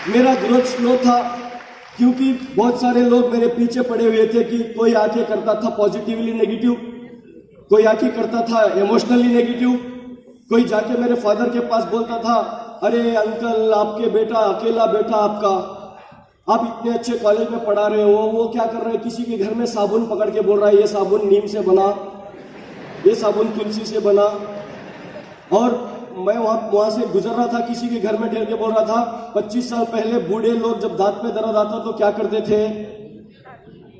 मेरा ग्रोथ स्लो था, क्योंकि बहुत सारे लोग मेरे पीछे पड़े हुए थे कि कोई आके करता था पॉजिटिवली नेगेटिव, कोई आके करता था इमोशनली नेगेटिव, कोई जाके मेरे फादर के पास बोलता था, अरे अंकल आपके बेटा, अकेला बेटा आपका, आप इतने अच्छे कॉलेज में पढ़ा रहे हो, वो क्या कर रहे हैं, किसी के घर में साबुन पकड़ के बोल रहा है ये साबुन नीम से बना, ये साबुन तुलसी से बना। और मैं वहां से गुजर रहा था, किसी के घर में ठहर के बोल रहा था, 25 साल पहले बूढ़े लोग जब दांत में दर्द आता तो क्या करते थे,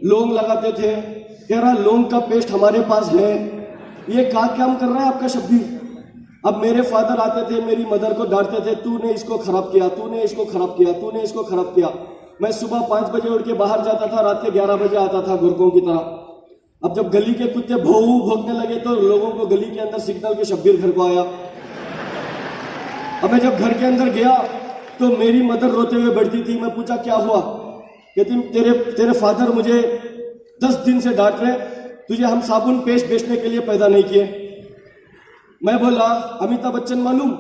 लौंग लगाते थे। कह रहा लौंग का पेस्ट हमारे पास है। ये क्या काम कर रहा है आपका शब्बीर? अब मेरे फादर आते थे, मेरी मदर को डांटते थे, तूने इसको खराब किया, तूने इसको खराब किया, तूने इसको खराब किया। मैं सुबह 5 बजे उठ के बाहर जाता था, रात के 11 बजे आता था गुरकों की तरह। अब जब गली के कुत्ते भौं भौंकने लगे तो लोगों को गली के अंदर सिग्नल के शब्बीर घर को आया। अब मैं जब घर के अंदर गया तो मेरी मदर रोते हुए बैठती थी। मैं पूछा क्या हुआ? कहती तेरे फादर मुझे 10 दिन से डांट रहे, तुझे हम साबुन पेस्ट बेचने के लिए पैदा नहीं किए। मैं बोला अमिताभ बच्चन मालूम?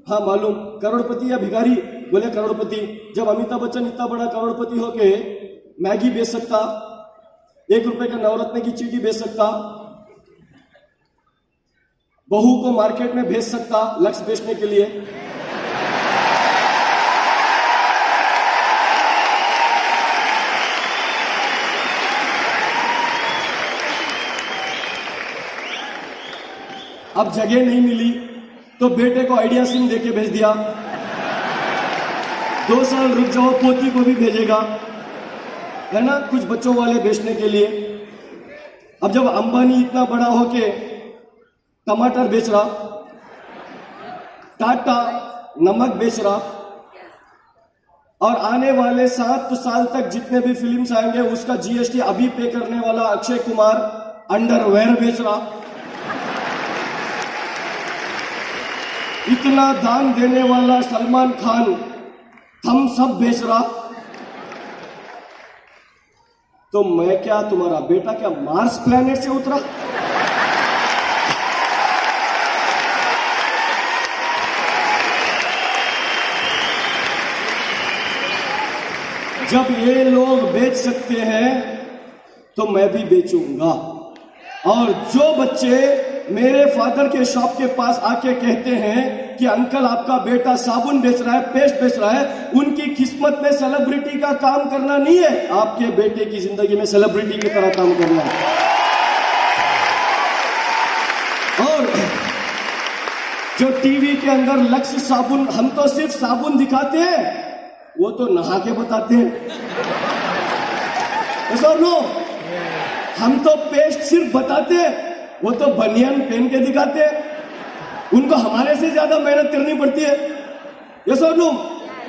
हाँ मालूम। करोड़पति या भिखारी? बोले करोड़पति। जब अमिताभ बच्चन इतना बड़ा करोड़पति हो के मैगी बेच सकता, 1 रुपए का नवरत्न की चीटी बेच सकता, बहू को मार्केट में भेज सकता लक्ष्य बेचने के लिए, अब जगह नहीं मिली तो बेटे को आइडिया सिम देके भेज दिया, 2 साल रुक जाओ पोती को भी भेजेगा, है ना, कुछ बच्चों वाले बेचने के लिए। अब जब अंबानी इतना बड़ा होके टमाटर बेच रहा, टाटा नमक बेच रहा, और आने वाले 7 साल तक जितने भी फिल्म्स आएंगे उसका जीएसटी अभी पे करने वाला अक्षय कुमार अंडरवेयर बेच रहा, इतना दान देने वाला सलमान खान थम्स अप बेच रहा, तो मैं क्या, तुम्हारा बेटा क्या मार्स प्लैनेट से उतरा? जब ये लोग बेच सकते हैं तो मैं भी बेचूंगा। और जो बच्चे मेरे फादर के शॉप के पास आके कहते हैं कि अंकल आपका बेटा साबुन बेच रहा है, पेस्ट बेच रहा है, उनकी किस्मत में सेलिब्रिटी का काम करना नहीं है, आपके बेटे की जिंदगी में सेलिब्रिटी की तरह काम करना है। और जो टीवी के अंदर लक्ष्य साबुन, हम तो सिर्फ साबुन दिखाते हैं, वो तो नहा के बताते हैं। ऐसा नो, हम तो पेस्ट सिर्फ बताते हैं, वो तो बनियान पहन के दिखाते हैं। उनको हमारे से ज्यादा मेहनत करनी पड़ती है। ये सुनो,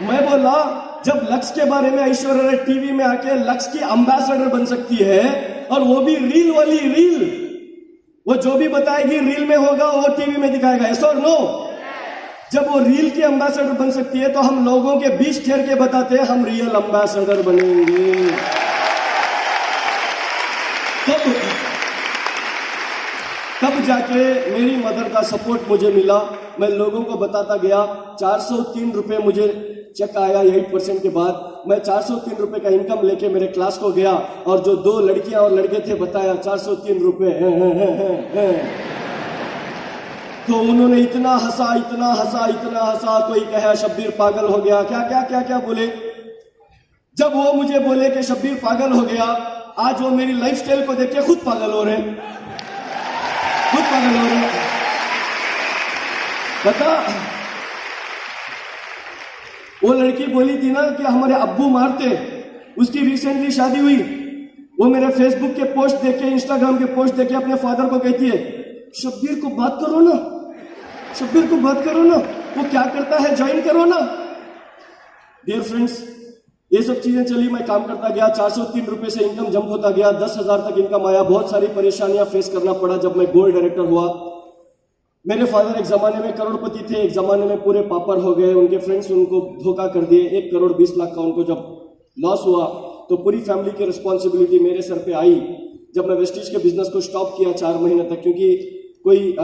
मैं बोला जब लक्ष्य के बारे में ऐश्वर्या राय टीवी में आके लक्ष्य की एम्बेसडर बन सकती है, और वो भी रील वाली रील, वो जो भी बताएगी रील में होगा वो टीवी में दिखाएगा। ऐसा नो, जब वो रील की एम्बेसडर बन सकती है तो हम लोगों के बीच ठहर के बताते हैं हम रियल एम्बेसडर बनेंगे। तब जाके मेरी मदर का सपोर्ट मुझे मिला। मैं लोगों को बताता गया। 403 रुपए मुझे चेक आया 8% के बाद। मैं 403 रुपए का इनकम लेके मेरे क्लास को गया, और जो 2 लड़कियां और लड़के थे बताया 403 रुपए तो उन्होंने इतना हंसा, इतना हंसा, इतना हंसा। कोई कहा शब्बीर पागल हो गया, क्या क्या क्या क्या बोले। जब वो मुझे बोले कि शब्बीर पागल हो गया, आज वो मेरी लाइफस्टाइल को देख के खुद पागल हो रहे हैं, खुद पागल हो रहे हैं। पता, वो लड़की बोली थी ना कि हमारे अब्बू मारते, उसकी रिसेंटली शादी हुई। वो मेरे फेसबुक के पोस्ट देख के, इंस्टाग्राम के पोस्ट देख के अपने फादर को कहती है, शब्बीर को बात करो ना, शब्बीर को बात करो ना, वो क्या करता है ज्वाइन करो ना। डियर फ्रेंड्स, ये सब चीजें चली, मैं काम करता गया, 403 रुपए से इनकम जंप होता गया, 10,000 तक इनकम आया। बहुत सारी परेशानियां फेस करना पड़ा जब मैं गोल्ड डायरेक्टर हुआ। मेरे फादर एक जमाने में करोड़पति थे, एक जमाने में पूरे पापड़ हो गए, उनके फ्रेंड्स उनको धोखा कर दिए। 1 करोड़ 20 लाख का उनको जब लॉस हुआ तो पूरी फैमिली की रिस्पॉन्सिबिलिटी मेरे सर पे आई। जब मैं वेस्टिज के बिजनेस को स्टॉप किया 4 महीने तक, क्योंकि कोई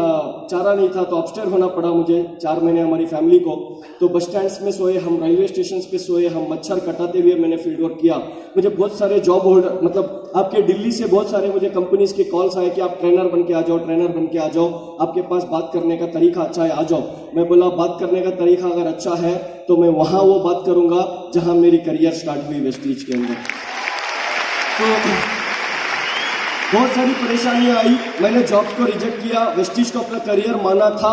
चारा नहीं था, तो अपस्टेयर होना पड़ा मुझे 4 महीने हमारी फैमिली को। तो बस स्टैंड्स में सोए हम, रेलवे स्टेशन पे सोए हम, मच्छर कटाते हुए मैंने फील्ड वर्क किया। मुझे बहुत सारे जॉब होल्डर, मतलब आपके दिल्ली से बहुत सारे मुझे कंपनीज के कॉल्स आए कि आप ट्रेनर बन के आ जाओ, ट्रेनर बन के आ जाओ, आपके पास बात करने का तरीका अच्छा है, आ जाओ। मैं बोला बात करने का तरीका अगर अच्छा है तो मैं वहां वो बात करूंगा जहां मेरी करियर स्टार्ट हुई, वेस्टिज के अंदर। तो बहुत सारी परेशानियां आई, मैंने जॉब को रिजेक्ट किया, वेस्टिज को अपना करियर माना था,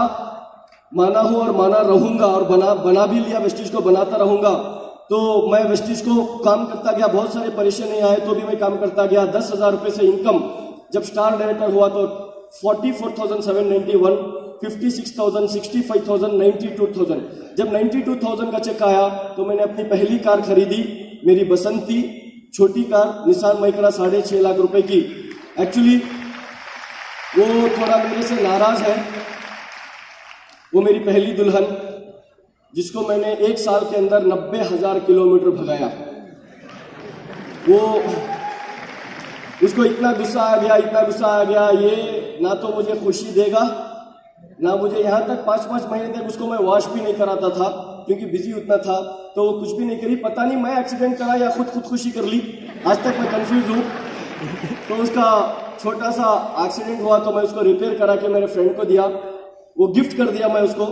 माना हूं और माना रहूंगा, और बना भी लिया, वेस्टिज को बनाता रहूंगा। तो मैं वेस्टिज को काम करता गया, बहुत सारे परेशानी आए तो भी मैं काम करता गया। 10,000 रुपए से इनकम जब स्टार डायरेक्टर हुआ तो 44,791, 56,000, 65,000, 92,000। जब 92,000 का चेक आया तो मैंने अपनी पहली कार खरीदी, मेरी बसंती छोटी कार निसान माइक्रा 6.5 लाख रुपए की। एक्चुअली वो थोड़ा मेरे से नाराज है, वो मेरी पहली दुल्हन जिसको मैंने 1 साल के अंदर 90,000 किलोमीटर भगाया। वो उसको इतना गुस्सा आ गया, इतना गुस्सा आ गया, ये ना तो मुझे खुशी देगा ना मुझे, यहाँ तक 5-5 महीने तक उसको मैं वॉश भी नहीं कराता था क्योंकि बिजी उतना था, तो वो कुछ भी नहीं करी। पता नहीं मैं एक्सीडेंट करा या खुदकुशी कर ली, आज तक मैं कंफ्यूज हूँ। तो उसका छोटा सा एक्सीडेंट हुआ तो मैं उसको रिपेयर करा के मेरे फ्रेंड को दिया, वो गिफ्ट कर दिया मैं उसको,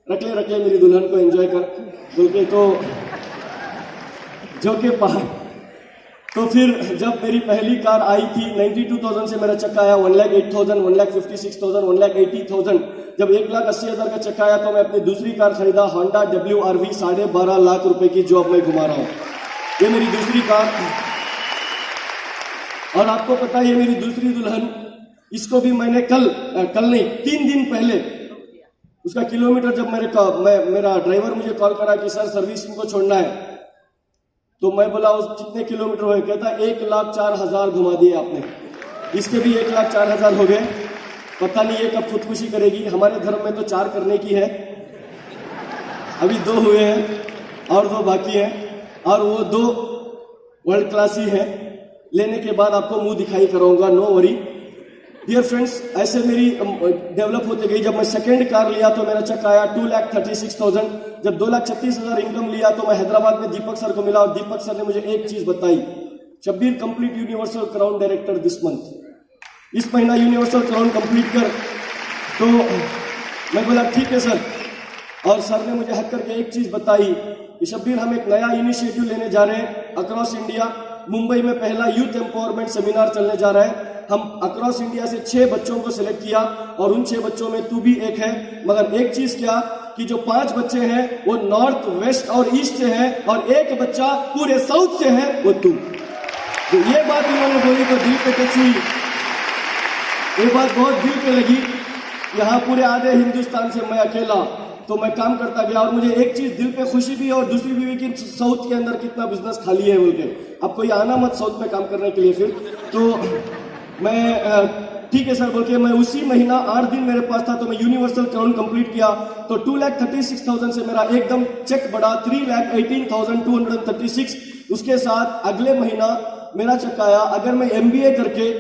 रख ले मेरी दुल्हन को एंजॉय कर बोल के। तो जो के पहाड़, तो फिर जब मेरी पहली कार आई थी 92,000 से मेरा चक्का आया 1,08,000, 1,56,000, 1,80,000। जब 1,80,000 का चक्का आया तो मैं अपनी दूसरी कार खरीदा, होंडा WRV 12.5 लाख रुपए की, जो अब मैं घुमा रहा हूँ। ये मेरी दूसरी कार, और आपको पता है ये मेरी दूसरी दुल्हन, इसको भी मैंने कल नहीं 3 दिन पहले उसका किलोमीटर, जब मेरा ड्राइवर मुझे कॉल करा कि सर सर्विसिंग को छोड़ना है, तो मैं बोला उस कितने किलोमीटर हुए, कहता 1,04,000 घुमा दिए आपने। इसके भी 1,04,000 हो गए। पता नहीं ये कब खुदकुशी करेगी। हमारे धर्म में तो 4 करने की है, अभी 2 हुए हैं और 2 बाकी हैं, और वो 2 वर्ल्ड क्लास ही है। लेने के बाद आपको मुंह दिखाई कराऊंगा, नो वरी। डियर फ्रेंड्स, ऐसे मेरी डेवलप होते गई। जब मैं सेकंड कार लिया तो मेरा चेक आया 2,36,000। जब 2,36,000 इनकम लिया तो मैं हैदराबाद में दीपक सर को मिला, और दीपक सर ने मुझे एक चीज बताई, Shabbir complete universal crown director this month, इस महीना यूनिवर्सल क्राउन कंप्लीट कर। तो मैं बोला ठीक है सर, और सर ने मुझे हक करके एक चीज बताई कि शब्बीर हम एक नया इनिशिएटिव लेने जा रहे हैं अक्रॉस इंडिया। मुंबई में पहला यूथ एम्पावरमेंट सेमिनार चलने जा रहा है। हम अक्रॉस इंडिया से 6 बच्चों को सिलेक्ट किया, और उन 6 बच्चों में तू भी एक है। मगर एक चीज क्या कि जो 5 बच्चे हैं वो नॉर्थ, वेस्ट और ईस्ट से हैं, और एक बच्चा पूरे साउथ से है, वो तू। तो ये बात इन्होंने बोली तो दिल पे टच हुई, ये बात बहुत दिल पे लगी। यहाँ पूरे आधे हिंदुस्तान से मैं अकेला, तो मैं काम करता गया, और मुझे एक चीज दिल पे खुशी भी और दूसरी भी कि साउथ के अंदर कितना बिजनेस खाली है बोल के। अब कोई आना मत साउथ में काम करने के लिए। फिर तो मैं ठीक है सर बोल के मैं उसी महीना 8 दिन मेरे पास था, तो मैं यूनिवर्सल क्राउन कंप्लीट किया। तो 2,36,000 से मेरा एकदम चेक बढ़ा 3,18,236। उसके साथ अगले महीना मेरा चेक आया, अगर मैं MBA करके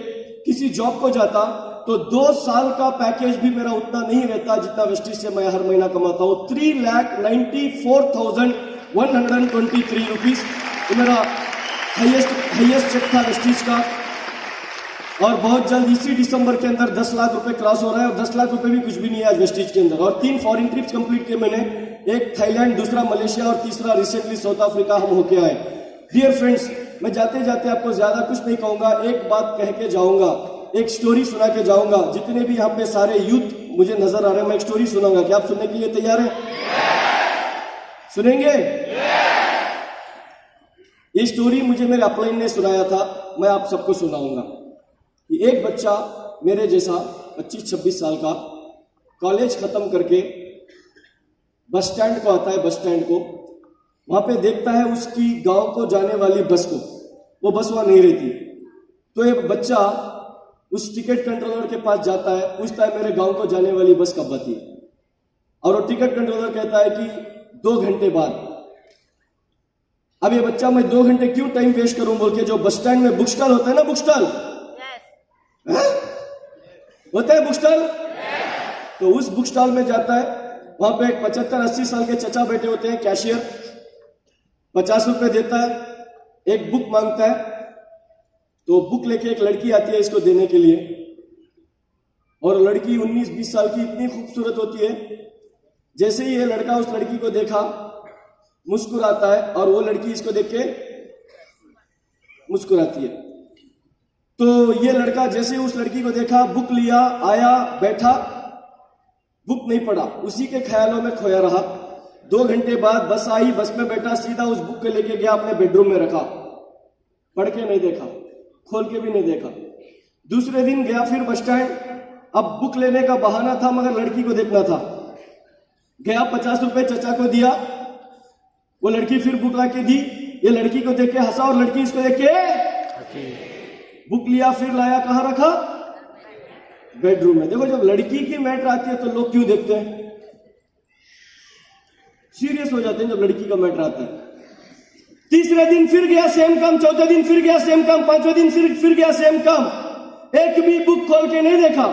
किसी जॉब को जाता तो 2 साल का पैकेज भी मेरा उतना नहीं रहता जितना वेस्टिज से मैं हर महीना कमाता हूँ। 3,94,123 रुपीज मेरा हाईएस्ट चेक था वेस्टिज का। और बहुत जल्द इसी दिसंबर के अंदर 10 लाख रुपए क्रॉस हो रहा है, और 10 लाख रुपए भी कुछ भी नहीं है आज वेस्टिज के अंदर। और 3 फॉरेन ट्रिप्स कंप्लीट किए मैंने, एक थाईलैंड, दूसरा मलेशिया, और तीसरा रिसेंटली साउथ अफ्रीका हम होके आए। डियर फ्रेंड्स, मैं जाते जाते आपको ज्यादा कुछ नहीं कहूंगा, एक बात कह के जाऊंगा, एक स्टोरी सुना के जाऊंगा। जितने भी यहाँ पे सारे यूथ मुझे नजर आ रहे हैं, मैं एक स्टोरी सुनाऊंगा। क्या आप सुनने के लिए तैयार हैं? सुनेंगे? ये स्टोरी मुझे मेरे अपलाइन ने सुनाया था, मैं आप सबको सुनाऊंगा कि एक बच्चा मेरे जैसा 25-26 साल का कॉलेज खत्म करके बस स्टैंड को आता है, बस स्टैंड को वहां पे देखता है उसकी गांव को जाने वाली बस को, वो बस वहां नहीं रहती। तो एक बच्चा उस टिकट कंट्रोलर के पास जाता है, पूछता है मेरे गांव को जाने वाली बस कब आती है, और वो टिकट कंट्रोलर कहता है कि 2 घंटे बाद। अब ये बच्चा मैं 2 घंटे क्यों टाइम वेस्ट करूं बोल के, जो बस स्टैंड में बुक स्टॉल होता है ना, बुक स्टॉल होता है बुक स्टॉल, तो उस बुक स्टॉल में जाता है। वहां पे एक 75-80 साल के चचा बैठे होते हैं, कैशियर 50 रुपए देता है, एक बुक मांगता है, तो बुक लेके एक लड़की आती है इसको देने के लिए, और लड़की 19-20 साल की इतनी खूबसूरत होती है। जैसे ही ये लड़का उस लड़की को देखा मुस्कुराता है, और वो लड़की इसको देख के मुस्कुराती है। तो ये लड़का जैसे ही उस लड़की को देखा, बुक लिया, आया, बैठा, बुक नहीं पढ़ा, उसी के ख्यालों में खोया रहा। 2 घंटे बाद बस आई, बस में बैठा, सीधा उस बुक को लेके गया, अपने बेडरूम में रखा, पढ़ के नहीं देखा, खोल के भी नहीं देखा। दूसरे दिन गया फिर बस स्टैंड, अब बुक लेने का बहाना था मगर लड़की को देखना था। गया, 50 रुपए चचा को दिया, वो लड़की फिर बुक लाके दी, ये लड़की को देख के हंसा, और लड़की इसको देख के बुक लिया, फिर लाया, कहां रखा, बेडरूम में। देखो जब लड़की की मैटर आती है तो लोग क्यों देखते हैं, सीरियस हो जाते हैं जब लड़की का मैटर आता है। तीसरे दिन फिर गया सेम काम, चौथे दिन फिर गया सेम काम, 5वें दिन फिर गया सेम काम, एक भी बुक खोल के नहीं देखा।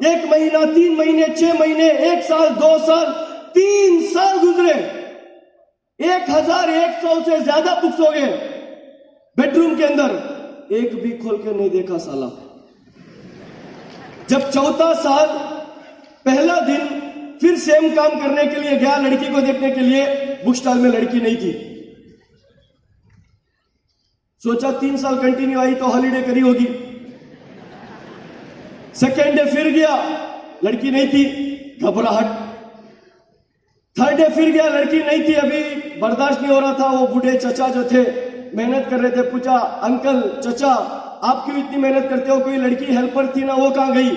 1 महीना, 3 महीने, 6 महीने, 1 साल, 2 साल, 3 साल गुजरे, 1100 से ज्यादा बुक्स हो गए बेडरूम के अंदर, एक भी खोल के नहीं देखा साला। जब चौथा साल पहला दिन फिर सेम काम करने के लिए गया, लड़की को देखने के लिए, बुक स्टॉल में लड़की नहीं थी। सोचा 3 साल कंटिन्यू आई तो हॉलीडे करी होगी। सेकेंड डे फिर गया, लड़की नहीं थी, घबराहट। थर्ड डे फिर गया, लड़की नहीं थी, अभी बर्दाश्त नहीं हो रहा था। वो बूढ़े चचा जो थे मेहनत कर रहे थे, पूछा अंकल, चचा आप क्यों इतनी मेहनत करते हो, कोई लड़की हेल्पर थी ना, वो कहां गई?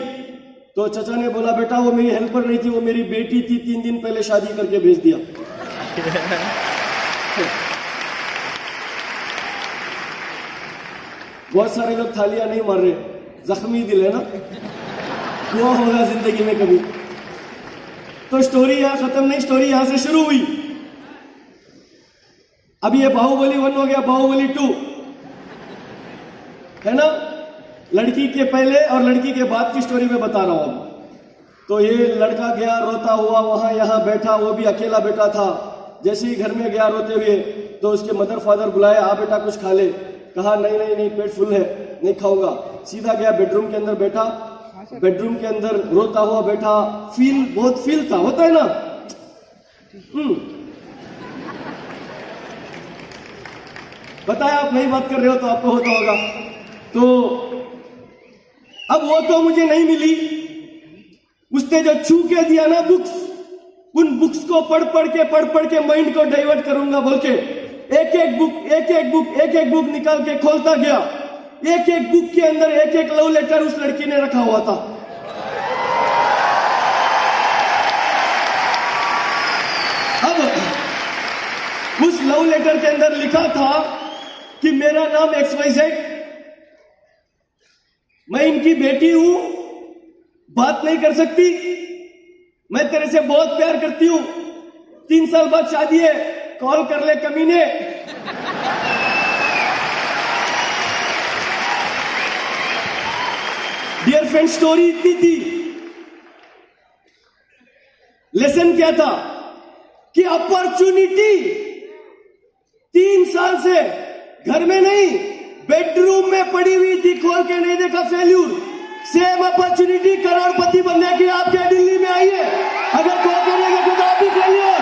तो चचा ने बोला बेटा वो मेरी हेल्पर नहीं थी, वो मेरी बेटी थी, 3 दिन पहले शादी करके भेज दिया। बहुत सारे लोग थालियां नहीं मार रहे, जख्मी दिल है ना, हुआ होगा जिंदगी में कभी। तो स्टोरी यहां खत्म नहीं, स्टोरी यहां से शुरू हुई। अब ये बाहुबली 1 हो गया, बाहुबली 2 है ना, लड़की के पहले और लड़की के बाद की स्टोरी में बता रहा हूं। तो ये लड़का गया रोता हुआ, वहां यहां बैठा, वो भी अकेला बैठा था। जैसे ही घर में गया रोते हुए, तो उसके मदर फादर बुलाए, आ बेटा कुछ खा ले। कहा नहीं नहीं नहीं, पेट फुल है, नहीं खाऊंगा। सीधा गया बेडरूम के अंदर बैठा, बेडरूम के अंदर रोता हुआ बैठा, बहुत फील था, होता है ना। बताया आप नहीं बात कर रहे हो तो आपको होता होगा। तो अब वो तो मुझे नहीं मिली, उसने जो छू के दिया ना बुक्स, उन बुक्स को पढ़ के माइंड को डाइवर्ट करूंगा बोल के एक एक बुक निकाल के खोलता गया। एक बुक के अंदर एक लव लेटर उस लड़की ने रखा हुआ था। अब उस लव लेटर के अंदर लिखा था कि मेरा नाम XYZ, मैं इनकी बेटी हूं, बात नहीं कर सकती, मैं तेरे से बहुत प्यार करती हूं, 3 साल बाद शादी है, कॉल कर ले कमीने। डियर फ्रेंड, स्टोरी इतनी थी, लेसन क्या था कि अपॉर्चुनिटी 3 साल से घर में नहीं बेडरूम में पड़ी हुई थी, खोल के नहीं देखा, फेल्यूर। सेम अपॉर्चुनिटी करोड़पति बनने की आपके दिल्ली में आई है, अगर खोल के नहीं देखा तो आप भी फेल्यूर।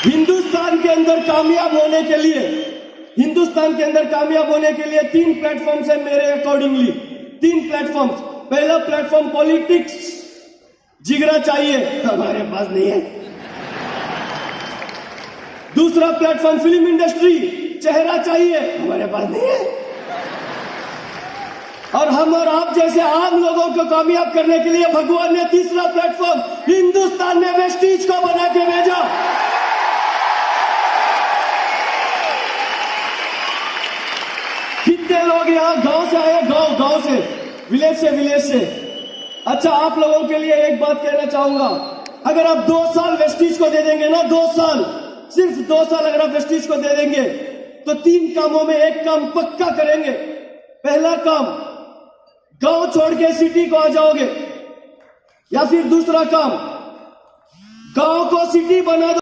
हिंदुस्तान के अंदर कामयाब होने के लिए, हिंदुस्तान के अंदर कामयाब होने के लिए 3 प्लेटफॉर्म्स है मेरे अकॉर्डिंगली, 3 प्लेटफॉर्म्स। पहला प्लेटफॉर्म पॉलिटिक्स, जिगरा चाहिए, हमारे पास नहीं है। दूसरा प्लेटफॉर्म फिल्म इंडस्ट्री, चेहरा चाहिए, हमारे पास नहीं है। और हम और आप जैसे आम लोगों को कामयाब करने के लिए भगवान ने तीसरा प्लेटफॉर्म हिंदुस्तान में वेस्टीज को बना के भेजा। कितने लोग यहाँ गांव से आए, गांव से, विलेज से। अच्छा, आप लोगों के लिए एक बात कहना चाहूंगा, अगर आप 2 साल वेस्टीज को दे देंगे ना, 2 साल, सिर्फ 2 साल अगर आप वेस्टीज को दे देंगे तो 3 कामों में एक काम पक्का करेंगे। पहला काम, गांव छोड़ के सिटी को आ जाओगे, या फिर दूसरा काम, गांव को सिटी बना दो।